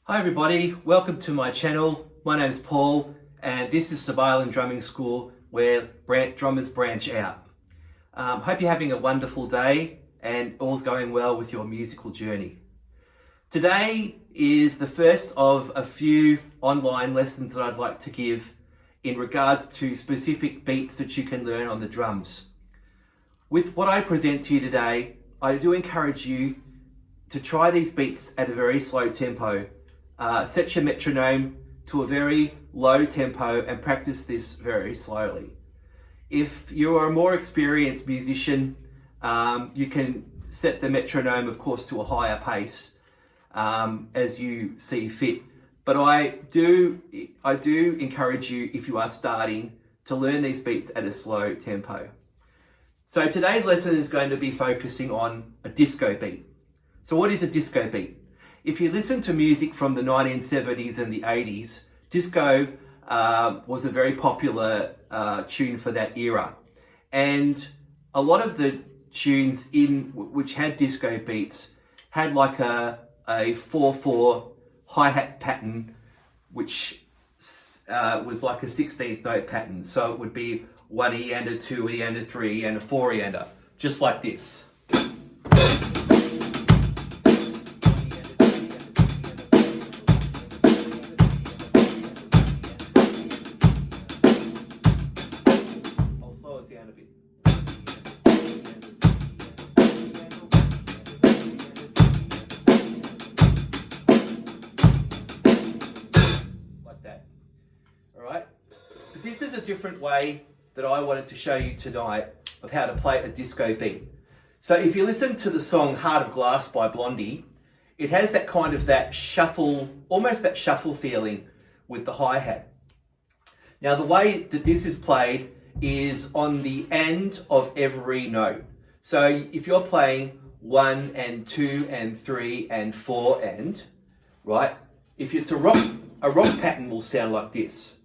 Hi everybody, welcome to my channel. My name is Paul and this is Sub Island Drumming School where drummers branch out. Hope you're having a wonderful day and all's going well with your musical journey. Today is the first of a few online lessons that I'd like to give in regards to specific beats that you can learn on the drums. With what I present to you today, I do encourage you to try these beats at a very slow tempo. Set your metronome to a very low tempo and practice this very slowly. If you are a more experienced musician, you can set the metronome, of course, to a higher pace as you see fit. But I do encourage you, if you are starting, to learn these beats at a slow tempo. So today's lesson is going to be focusing on a disco beat. So what is a disco beat? If you listen to music from the 1970s and the 80s, disco was a very popular tune for that era. And a lot of the tunes which had disco beats had like a 4/4 hi-hat pattern, which was like a 16th note pattern. So it would be 1E and a 2E and a 3E and a 4E and a, just like this. Down a bit. Like that. All right. But this is a different way that I wanted to show you tonight of how to play a disco beat. So if you listen to the song Heart of Glass by Blondie, it has that kind of that shuffle, almost that shuffle feeling with the hi-hat. Now the way that this is played is on the end of every note. So if you're playing 1 and 2 and 3 and 4 and, right? If it's a rock pattern will sound like this.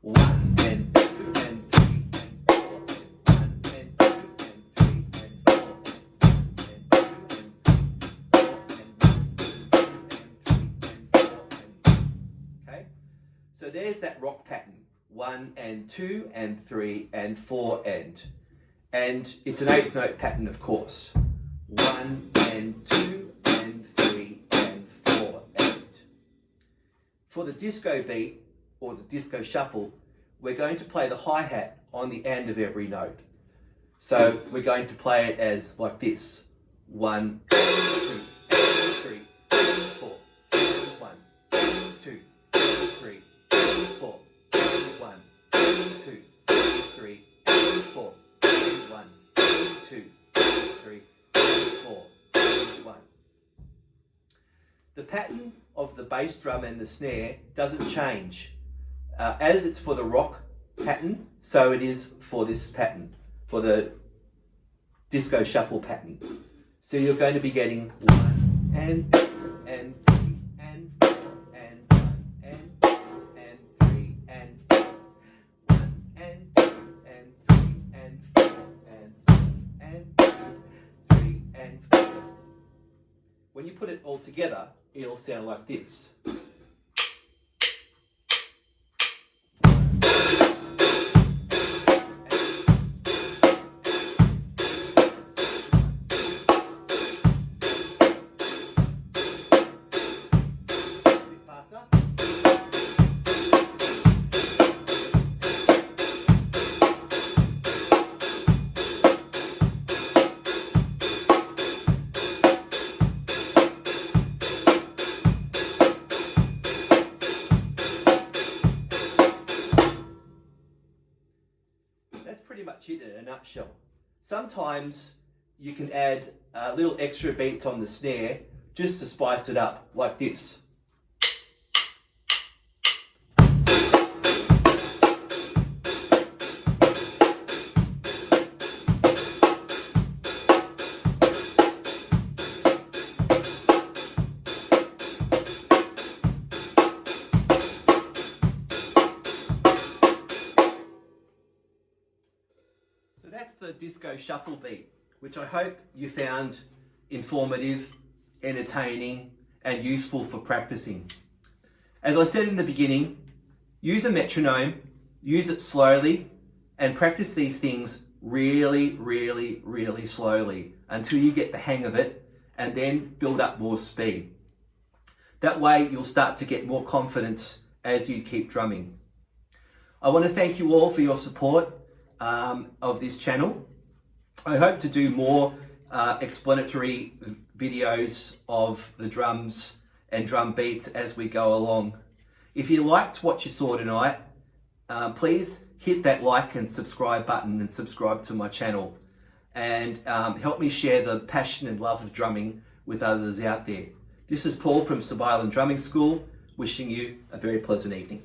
1 and 2 and 3 and 4 and 1 and 2 and 3 and 4 and okay? So there's that rock pattern. 1 and 2 and 3 and 4 and it's an 8th note pattern, of course. 1 and 2 and 3 and 4 and. For the disco beat or the disco shuffle, we're going to play the hi-hat on the end of every note. So we're going to play it as like this. 1, 2, 3, 4, 1, 2, 3, 4. 1, 2, 3, 4, 1, 2, 3, 4, 1. The pattern of the bass drum and the snare doesn't change. As it's for the rock pattern, so it is for this pattern, for the disco shuffle pattern. So you're going to be getting 1 and 3 and 4 and 1 and 3 and 4. When you put it all together, it'll sound like this. Pretty much it in a nutshell. Sometimes you can add little extra beats on the snare just to spice it up, like this. That's the disco shuffle beat, which I hope you found informative, entertaining, and useful for practicing. As I said in the beginning, use a metronome, use it slowly, and practice these things really, really, really slowly until you get the hang of it, and then build up more speed. That way you'll start to get more confidence as you keep drumming. I want to thank you all for your support of this channel. I hope to do more explanatory videos of the drums and drum beats as we go along. If you liked what you saw tonight, please hit that like and subscribe button and subscribe to my channel, and help me share the passion and love of drumming with others out there. This is Paul from Sub Island Drumming School, wishing you a very pleasant evening.